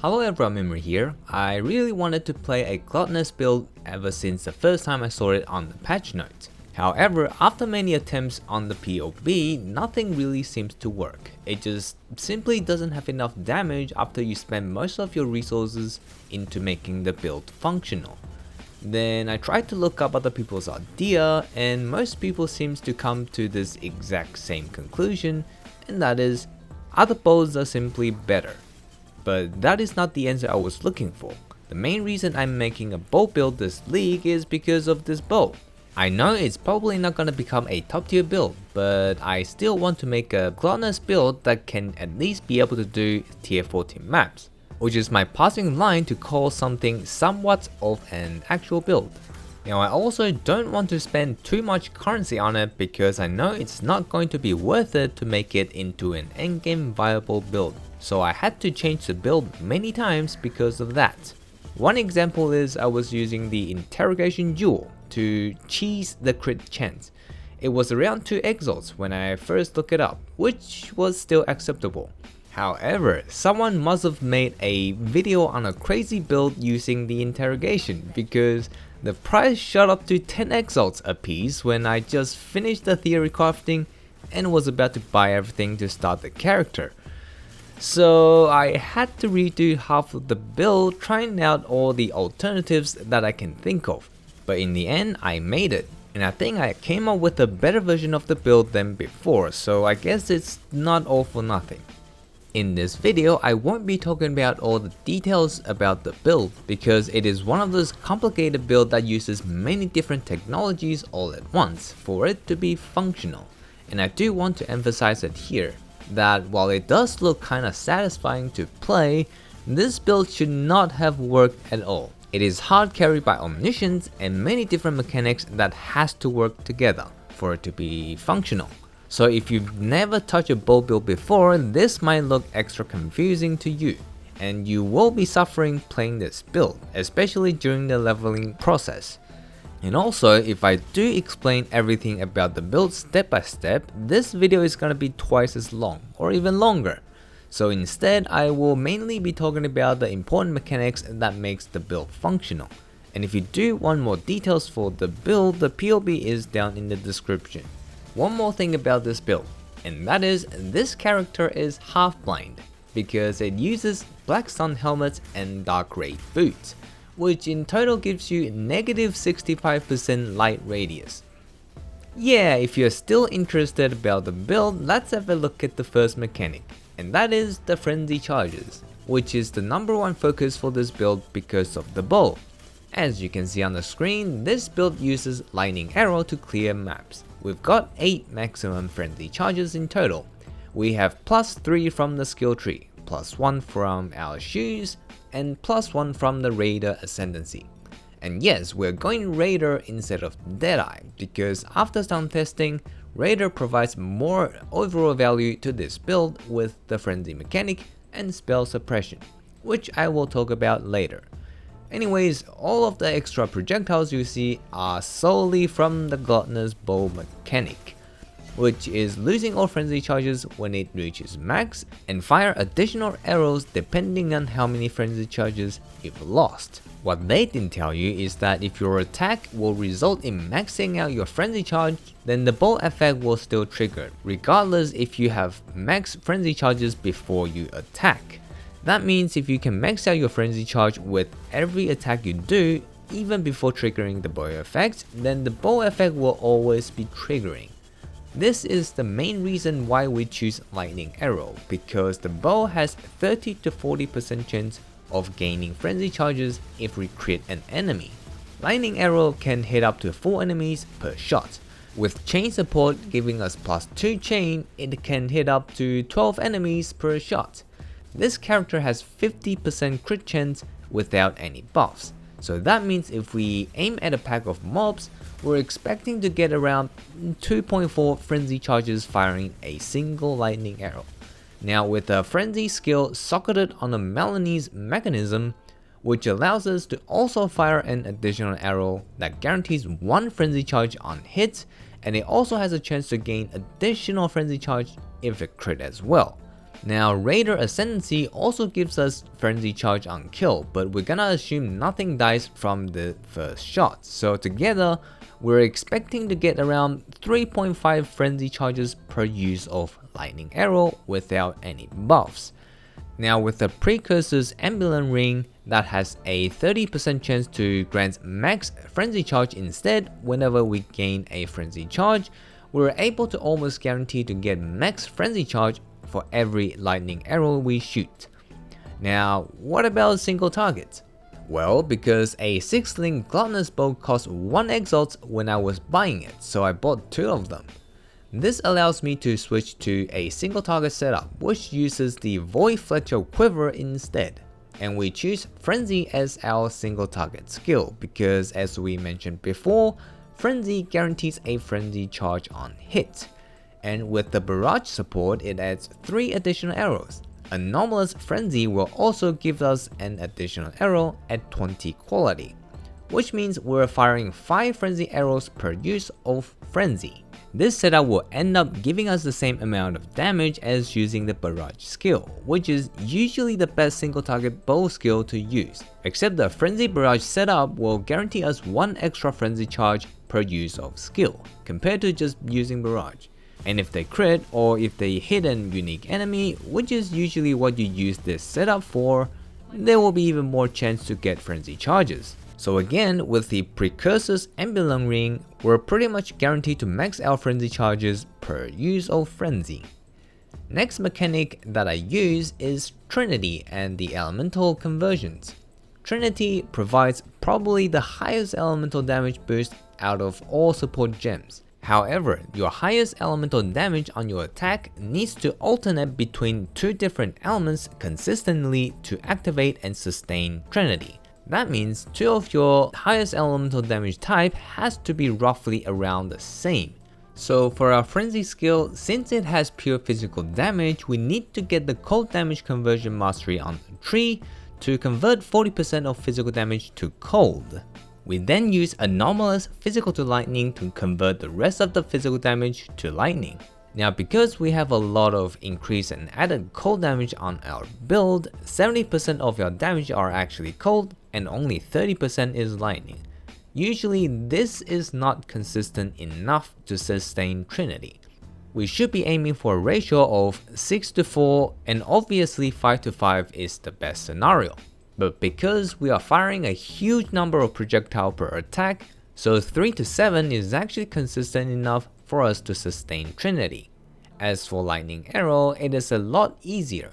Hello everyone, Memory here. I really wanted to play a Gluttonous build ever since the first time I saw it on the patch notes. However, after many attempts on the POE, nothing really seems to work. It just simply doesn't have enough damage after you spend most of your resources into making the build functional. Then I tried to look up other people's idea, and most people seems to come to this exact same conclusion, and that is, other builds are simply better. But that is not the answer I was looking for. The main reason I'm making a bow build this league is because of this bow. I know it's probably not gonna become a top tier build, but I still want to make a Gluttonous build that can at least be able to do tier 14 maps, which is my passing line to call something somewhat of an actual build. Now I also don't want to spend too much currency on it because I know it's not going to be worth it to make it into an endgame viable build. So I had to change the build many times because of that. One example is I was using the interrogation jewel to cheese the crit chance. It was around 2 exalts when I first looked it up, which was still acceptable. However, someone must have made a video on a crazy build using the interrogation because the price shot up to 10 exalts a piece when I just finished the theory crafting and was about to buy everything to start the character. So I had to redo half of the build, trying out all the alternatives that I can think of. But in the end, I made it. And I think I came up with a better version of the build than before, so I guess it's not all for nothing. In this video, I won't be talking about all the details about the build because it is one of those complicated builds that uses many different technologies all at once for it to be functional. And I do want to emphasize it here, that while it does look kinda satisfying to play, this build should not have worked at all. It is hard carried by Omniscience and many different mechanics that has to work together for it to be functional. So if you've never touched a bow build before, this might look extra confusing to you, and you will be suffering playing this build, especially during the leveling process. And also, if I do explain everything about the build step by step, this video is gonna be twice as long, or even longer. So instead, I will mainly be talking about the important mechanics that makes the build functional. And if you do want more details for the build, the POE is down in the description. One more thing about this build, and that is this character is half blind, because it uses black sun helmets and dark ray boots, which in total gives you negative 65% light radius. Yeah, if you're still interested about the build, let's have a look at the first mechanic, and that is the frenzy charges, which is the #1 focus for this build because of the bow. As you can see on the screen, this build uses lightning arrow to clear maps. We've got 8 maximum frenzy charges in total. We have +3 from the skill tree, +1 from our shoes, and +1 from the Raider Ascendancy. And yes, we're going Raider instead of Deadeye, because after some testing, Raider provides more overall value to this build with the frenzy mechanic and spell suppression, which I will talk about later. Anyways, all of the extra projectiles you see are solely from the Gluttonous bow mechanic, which is losing all frenzy charges when it reaches max and fire additional arrows depending on how many frenzy charges you've lost. What they didn't tell you is that if your attack will result in maxing out your frenzy charge, then the bow effect will still trigger, regardless if you have max frenzy charges before you attack. That means if you can max out your frenzy charge with every attack you do, even before triggering the bow effect, then the bow effect will always be triggering. This is the main reason why we choose lightning arrow, because the bow has 30 to 40% chance of gaining frenzy charges if we crit an enemy. Lightning arrow can hit up to 4 enemies per shot. With chain support giving us +2 chain, it can hit up to 12 enemies per shot. This character has 50% crit chance without any buffs. So that means if we aim at a pack of mobs, we're expecting to get around 2.4 frenzy charges firing a single lightning arrow. Now with a frenzy skill socketed on a Melanie's mechanism, which allows us to also fire an additional arrow that guarantees 1 frenzy charge on hit, and it also has a chance to gain additional frenzy charge if it crit as well. Now Raider Ascendancy also gives us Frenzy Charge on kill, but we're gonna assume nothing dies from the first shot, so together we're expecting to get around 3.5 Frenzy Charges per use of Lightning Arrow without any buffs. Now with the Precursor's Emblem Ring that has a 30% chance to grant max Frenzy Charge instead whenever we gain a Frenzy Charge, we're able to almost guarantee to get max Frenzy Charge for every Lightning Arrow we shoot. Now what about single targets? Well, because a 6-link Gluttonous bow cost 1 exalt when I was buying it, so I bought 2 of them. This allows me to switch to a single target setup which uses the Void Fletcher Quiver instead. And we choose Frenzy as our single target skill because, as we mentioned before, Frenzy guarantees a Frenzy Charge on hit. And with the Barrage support, it adds 3 additional arrows. Anomalous Frenzy will also give us an additional arrow at 20 quality, which means we're firing 5 Frenzy arrows per use of Frenzy. This setup will end up giving us the same amount of damage as using the Barrage skill, which is usually the best single target bow skill to use, except the Frenzy Barrage setup will guarantee us 1 extra Frenzy Charge per use of skill, compared to just using Barrage. And if they crit, or if they hit an unique enemy, which is usually what you use this setup for, there will be even more chance to get Frenzy Charges. So again, with the Precursor's Emblem Ring, we're pretty much guaranteed to max out Frenzy Charges per use of Frenzy. Next mechanic that I use is Trinity and the Elemental Conversions. Trinity provides probably the highest elemental damage boost out of all support gems. However, your highest elemental damage on your attack needs to alternate between 2 different elements consistently to activate and sustain Trinity. That means 2 of your highest elemental damage type has to be roughly around the same. So for our Frenzy skill, since it has pure physical damage, we need to get the cold damage conversion mastery on the tree to convert 40% of physical damage to cold. We then use Anomalous Physical to Lightning to convert the rest of the physical damage to lightning. Now because we have a lot of increased and added cold damage on our build, 70% of your damage are actually cold and only 30% is lightning. Usually this is not consistent enough to sustain Trinity. We should be aiming for a ratio of 6:4, and obviously 5:5 is the best scenario. But because we are firing a huge number of projectiles per attack, so 3:7 is actually consistent enough for us to sustain Trinity. As for Lightning Arrow, it is a lot easier.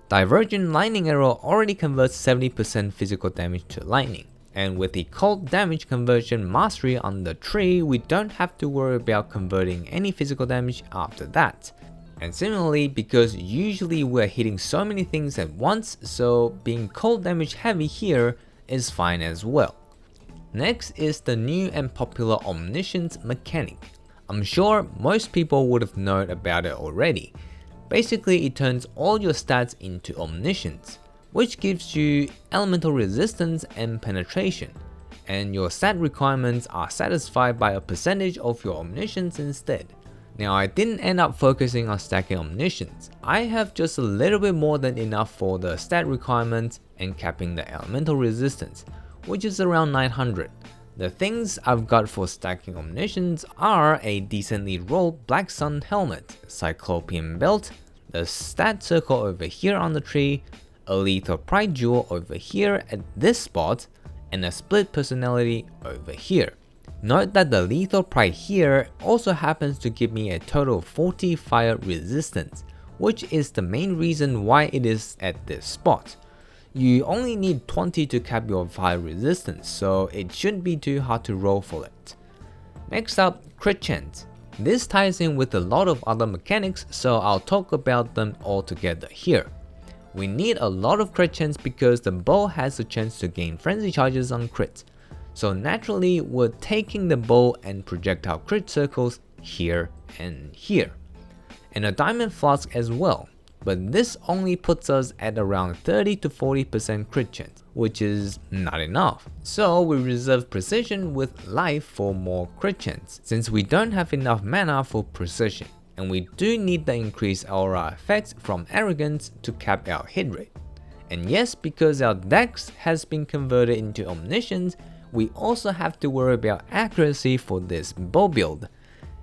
Divergent Lightning Arrow already converts 70% physical damage to lightning, and with the cold damage conversion mastery on the tree, we don't have to worry about converting any physical damage after that. And similarly, because usually we're hitting so many things at once, so being cold damage heavy here is fine as well. Next is the new and popular Omniscience mechanic. I'm sure most people would have known about it already. Basically, it turns all your stats into Omniscience, which gives you elemental resistance and penetration, and your stat requirements are satisfied by a percentage of your Omniscience instead. Now I didn't end up focusing on stacking Omniscience. I have just a little bit more than enough for the stat requirements and capping the elemental resistance, which is around 900. The things I've got for stacking Omniscience are a decently rolled Black Sun helmet, Cyclopean belt, the stat circle over here on the tree, a lethal pride jewel over here at this spot, and a split personality over here. Note that the lethal pride here also happens to give me a total of 40 fire resistance, which is the main reason why it is at this spot. You only need 20 to cap your fire resistance, so it shouldn't be too hard to roll for it. Next up, crit chance. This ties in with a lot of other mechanics, so I'll talk about them all together here. We need a lot of crit chance because the bow has a chance to gain frenzy charges on crits. So naturally, we're taking the bow and projectile crit circles here and here. And a diamond flask as well, but this only puts us at around 30 to 40% crit chance, which is not enough. So we reserve precision with life for more crit chance, since we don't have enough mana for precision. and we do need the increased aura effects from Arrogance to cap our hit rate. And yes, because our dex has been converted into Omniscience, we also have to worry about accuracy for this bow build.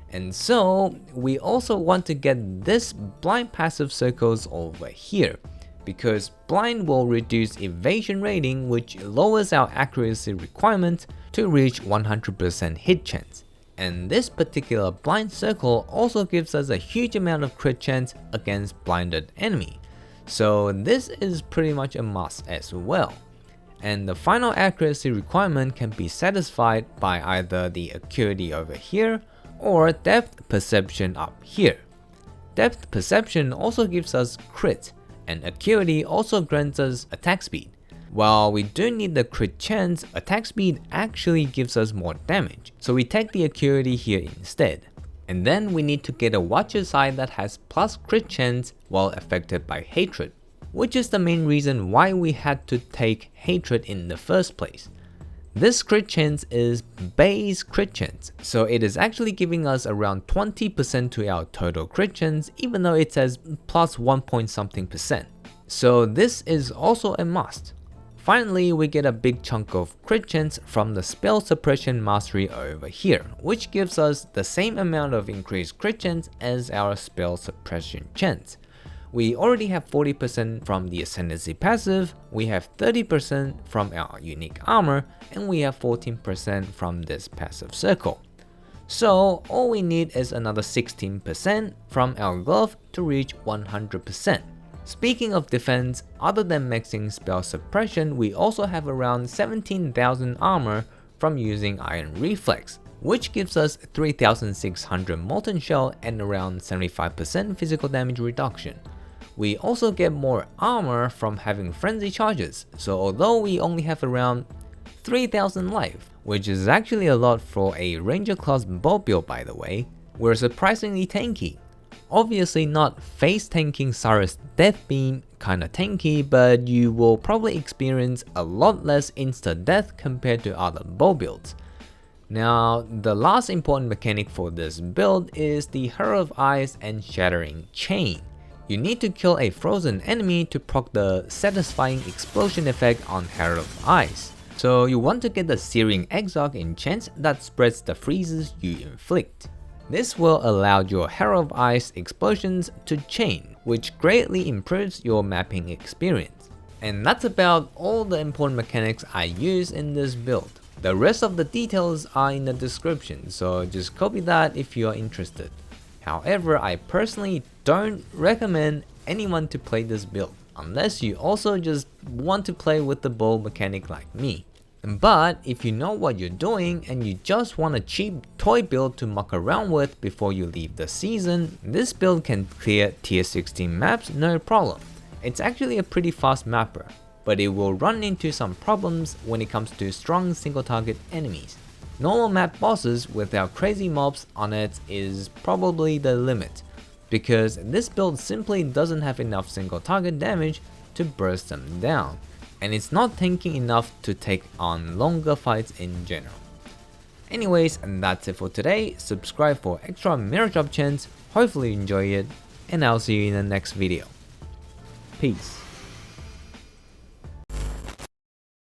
And so, we also want to get this blind passive circles over here, because blind will reduce evasion rating, which lowers our accuracy requirement to reach 100% hit chance. And this particular blind circle also gives us a huge amount of crit chance against blinded enemy. So this is pretty much a must as well. And the final accuracy requirement can be satisfied by either the acuity over here or depth perception up here. Depth perception also gives us crit, and acuity also grants us attack speed. While we do need the crit chance, attack speed actually gives us more damage, so we take the acuity here instead. And then we need to get a Watcher side that has plus crit chance while affected by hatred, which is the main reason why we had to take hatred in the first place. This crit chance is base crit chance, so it is actually giving us around 20% to our total crit chance, even though it says plus 1 point something percent. So this is also a must. Finally, we get a big chunk of crit chance from the spell suppression mastery over here, which gives us the same amount of increased crit chance as our spell suppression chance. We already have 40% from the Ascendancy passive, we have 30% from our unique armor, and we have 14% from this passive circle. So all we need is another 16% from our glove to reach 100%. Speaking of defense, other than maxing spell suppression, we also have around 17,000 armor from using Iron Reflex, which gives us 3,600 Molten Shell and around 75% physical damage reduction. We also get more armor from having Frenzy Charges, so although we only have around 3,000 life, which is actually a lot for a Ranger class bow build by the way, we're surprisingly tanky. Obviously not face tanking Cyrus Death Beam kinda tanky, but you will probably experience a lot less insta death compared to other bow builds. Now, the last important mechanic for this build is the Herald of Ice and Shattering Chain. You need to kill a frozen enemy to proc the satisfying explosion effect on Herald of Ice. So you want to get the Searing Exarch enchant that spreads the freezes you inflict. This will allow your Herald of Ice explosions to chain, which greatly improves your mapping experience. And that's about all the important mechanics I use in this build. The rest of the details are in the description, so just copy that if you are interested. However, I personally don't recommend anyone to play this build, unless you also just want to play with the bow mechanic like me. But if you know what you're doing and you just want a cheap toy build to muck around with before you leave the season, this build can clear tier 16 maps no problem. It's actually a pretty fast mapper, but it will run into some problems when it comes to strong single target enemies. Normal map bosses without crazy mobs on it is probably the limit, because this build simply doesn't have enough single target damage to burst them down, and it's not tanking enough to take on longer fights in general. Anyways, and that's it for today. Subscribe for extra mirror drop chance, hopefully you enjoy it, and I'll see you in the next video. Peace.